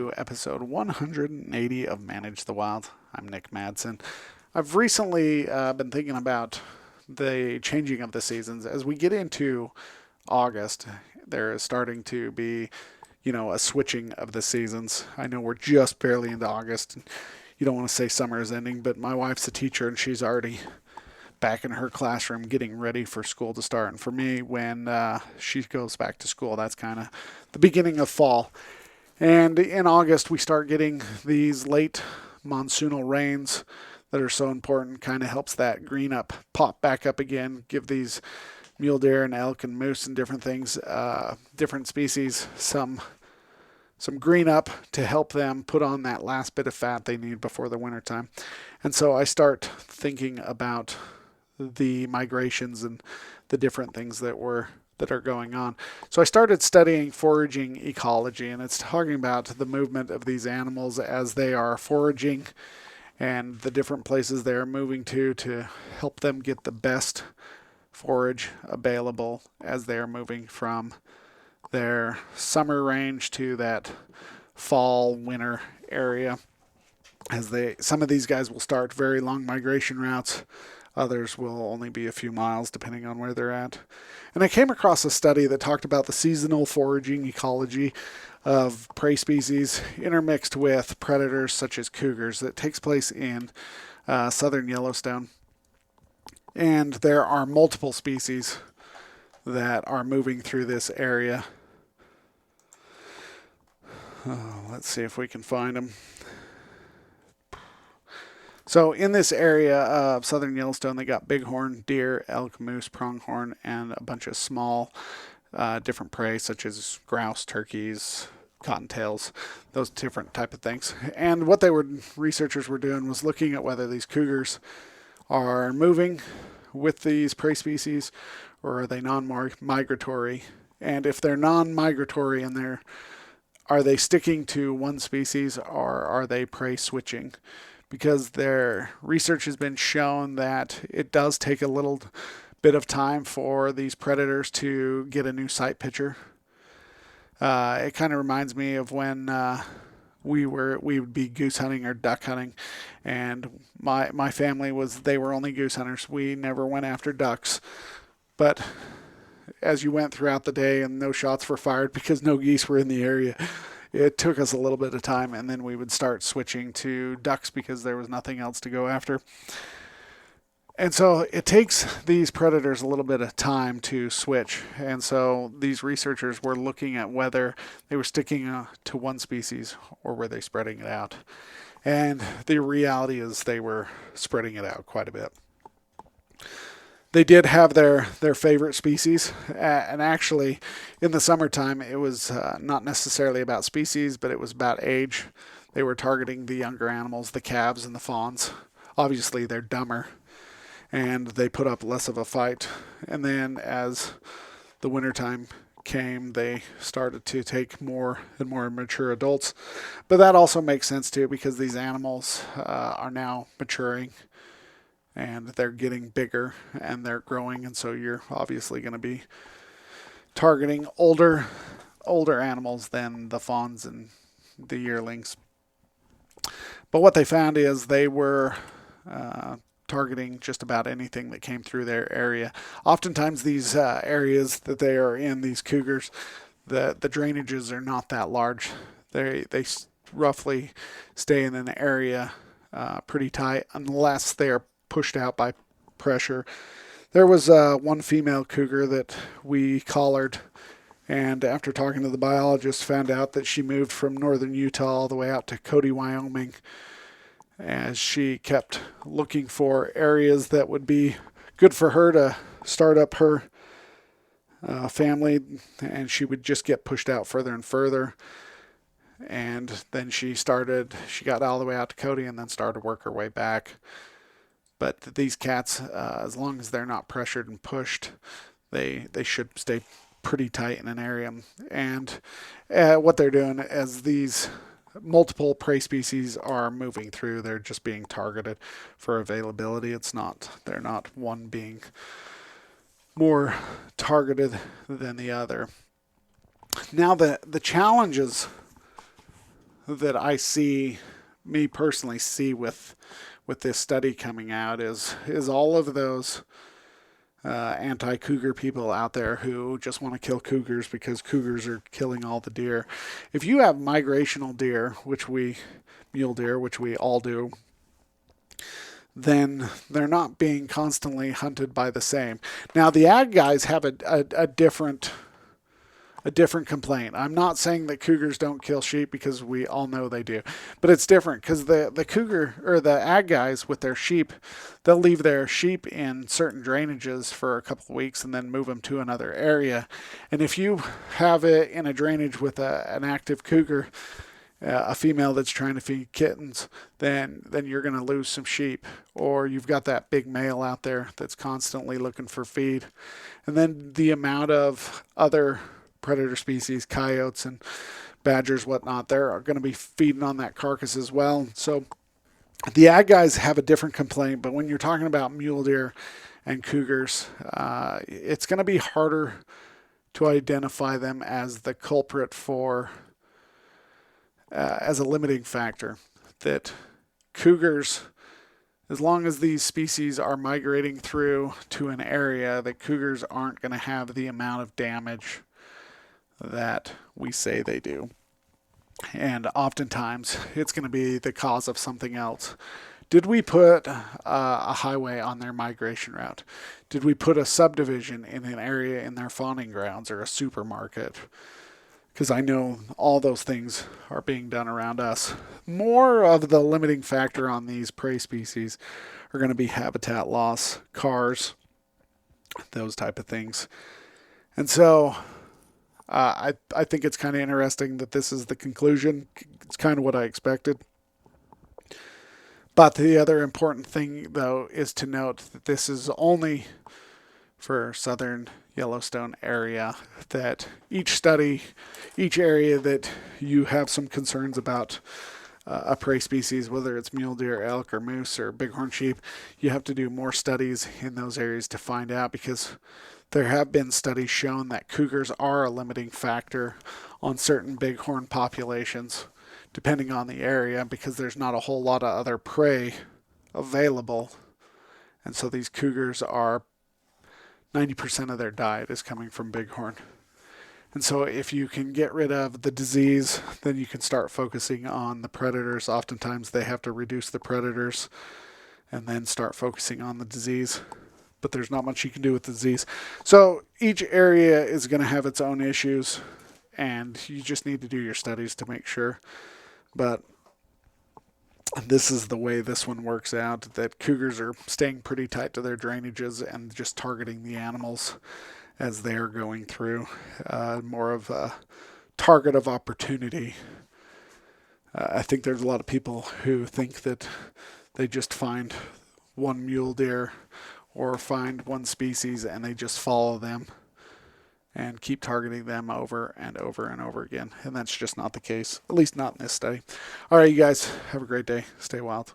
to episode 180 of Manage the Wild. I'm Nick Madsen. I've recently been thinking about the changing of the seasons. As we get into August, there is starting to be, a switching of the seasons. I know we're just barely into August. You don't want to say summer is ending, but my wife's a teacher and she's already back in her classroom getting ready for school to start. And for me, when she goes back to school, that's kind of the beginning of fall. And in August, we start getting these late monsoonal rains that are so important. Kind of helps that green up, pop back up again, give these mule deer and elk and moose and different things, different species, some green up to help them put on that last bit of fat they need before the wintertime. And so I start thinking about the migrations and the different things that are going on. So I started studying foraging ecology, and it's talking about the movement of these animals as they are foraging and the different places they are moving to help them get the best forage available as they are moving from their summer range to that fall winter area. Some of these guys will start very long migration routes. Others will only be a few miles depending on where they're at. And I came across a study that talked about the seasonal foraging ecology of prey species intermixed with predators such as cougars that takes place in southern Yellowstone. And there are multiple species that are moving through this area. Let's see if we can find them. So in this area of southern Yellowstone, they got bighorn, deer, elk, moose, pronghorn, and a bunch of small different prey such as grouse, turkeys, cottontails, those different type of things. And what researchers were doing was looking at whether these cougars are moving with these prey species or are they non-migratory. And if they're non-migratory and are they sticking to one species or are they prey switching? Because their research has been shown that it does take a little bit of time for these predators to get a new sight picture. It kind of reminds me of when we would be goose hunting or duck hunting, and my family they were only goose hunters. We never went after ducks, but as you went throughout the day and no shots were fired because no geese were in the area, it took us a little bit of time, and then we would start switching to ducks because there was nothing else to go after. And so it takes these predators a little bit of time to switch. And so these researchers were looking at whether they were sticking to one species or were they spreading it out. And the reality is they were spreading it out quite a bit. They did have their favorite species, and actually in the summertime it was not necessarily about species, but it was about age. They were targeting the younger animals, the calves and the fawns. Obviously they're dumber and they put up less of a fight. And then as the wintertime came, they started to take more and more mature adults. But that also makes sense too, because these animals are now maturing and they're getting bigger and they're growing, and so you're obviously going to be targeting older animals than the fawns and the yearlings. But what they found is they were targeting just about anything that came through their area. Oftentimes these areas that they are in, these cougars, the drainages are not that large. They roughly stay in an area pretty tight unless they're pushed out by pressure. There was one female cougar that we collared, and after talking to the biologist, found out that she moved from northern Utah all the way out to Cody, Wyoming, as she kept looking for areas that would be good for her to start up her family, and she would just get pushed out further and further. And then she got all the way out to Cody and then started to work her way back. But these cats, as long as they're not pressured and pushed, they should stay pretty tight in an area. And what they're doing as these multiple prey species are moving through, they're just being targeted for availability. They're not one being more targeted than the other. Now the challenges that I see, me personally see with this study coming out is all of those anti-cougar people out there who just want to kill cougars because cougars are killing all the deer. If you have migrational deer, mule deer, which we all do, then they're not being constantly hunted by the same. Now the ag guys have a different complaint. I'm not saying that cougars don't kill sheep, because we all know they do, but it's different because the cougar or the ag guys with their sheep, they'll leave their sheep in certain drainages for a couple of weeks and then move them to another area. And if you have it in a drainage with an active cougar, a female that's trying to feed kittens, then you're going to lose some sheep. Or you've got that big male out there that's constantly looking for feed. And then the amount of other predator species, coyotes and badgers, whatnot, they're going to be feeding on that carcass as well. So the ag guys have a different complaint, but when you're talking about mule deer and cougars, it's going to be harder to identify them as the culprit for, as a limiting factor. That cougars, as long as these species are migrating through to an area, that cougars aren't going to have the amount of damage that we say they do. And oftentimes it's going to be the cause of something else. Did we put a highway on their migration route? Did we put a subdivision in an area in their fawning grounds, or a supermarket? Because I know all those things are being done around us. More of the limiting factor on these prey species are going to be habitat loss, cars, those type of things. And so I think it's kind of interesting that this is the conclusion. It's kind of what I expected. But the other important thing, though, is to note that this is only for southern Yellowstone area. That each study, each area that you have some concerns about a prey species, whether it's mule deer, elk, or moose, or bighorn sheep, you have to do more studies in those areas to find out, because there have been studies shown that cougars are a limiting factor on certain bighorn populations, depending on the area, because there's not a whole lot of other prey available. And so these cougars are 90% of their diet is coming from bighorn. And so if you can get rid of the disease, then you can start focusing on the predators. Oftentimes they have to reduce the predators and then start focusing on the disease. But there's not much you can do with the disease. So each area is going to have its own issues, and you just need to do your studies to make sure. But this is the way this one works out, that cougars are staying pretty tight to their drainages and just targeting the animals as they're going through. More of a target of opportunity. I think there's a lot of people who think that they just find one mule deer or find one species and they just follow them and keep targeting them over and over and over again. And that's just not the case, at least not in this study. All right, you guys, have a great day. Stay wild.